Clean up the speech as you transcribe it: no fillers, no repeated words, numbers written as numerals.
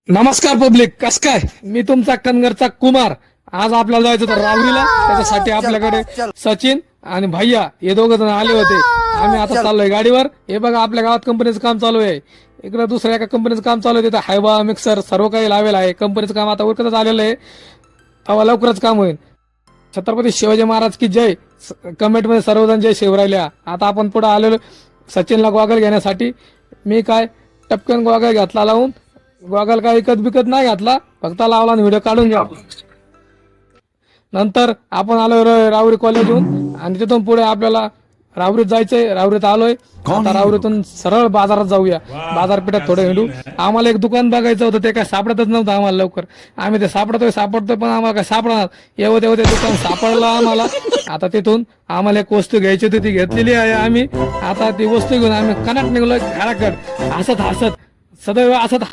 नमस्कार पब्लिक, कस काय? मी तुमचा कनगरचा कुमार. आज आपल्याला जायचं होतं रावरीला. त्याच्यासाठी आपल्याकडे सचिन आणि भैया हे दोघ जण आले होते. आम्ही आता चाललोय गाडीवर. हे बघा, आपल्या गावात कंपनीचं काम चालू आहे. इकडे दुसऱ्या एका कंपनीचं काम चालू आहे. तिथे हायवा मिक्सर सर्व काही लावेल आहे. कंपनीचं काम आता उरकतच आलेलं आहे. तेव्हा लवकरच काम होईल. छत्रपती शिवाजी महाराज की जय. कमेंट मध्ये सर्वजण जय शिवरायल्या. आता आपण पुढे आलेलो सचिनला गॉगल घेण्यासाठी. मी काय टपकन गॉगल घेतला लावून. गॉगल काय विकत बिकत नाही घातला, फक्त लावला आणि व्हिडिओ काढून घ्या. नंतर आपण आलोय रावरी कॉलेजहून आणि तिथून पुढे आपल्याला रावरीत जायचंय. रावरीत आलोय. आता रावरीतून सरळ बाजारात जाऊया. बाजारपेठात थोडं हिंडू. आम्हाला एक दुकान बघायचं होतं, ते काय सापडतच नव्हतं आम्हाला लवकर. आम्ही ते सापडतोय पण आम्हाला काय सापडणार. येऊ ते दुकान सापडलं आम्हाला. आता तिथून आम्हाला एक वस्तू घ्यायची होती, ती घेतलेली आहे आम्ही. आता ती वस्तू घेऊन आम्ही कनाट निघलोय घराकडे. हसत हसत सदैव असत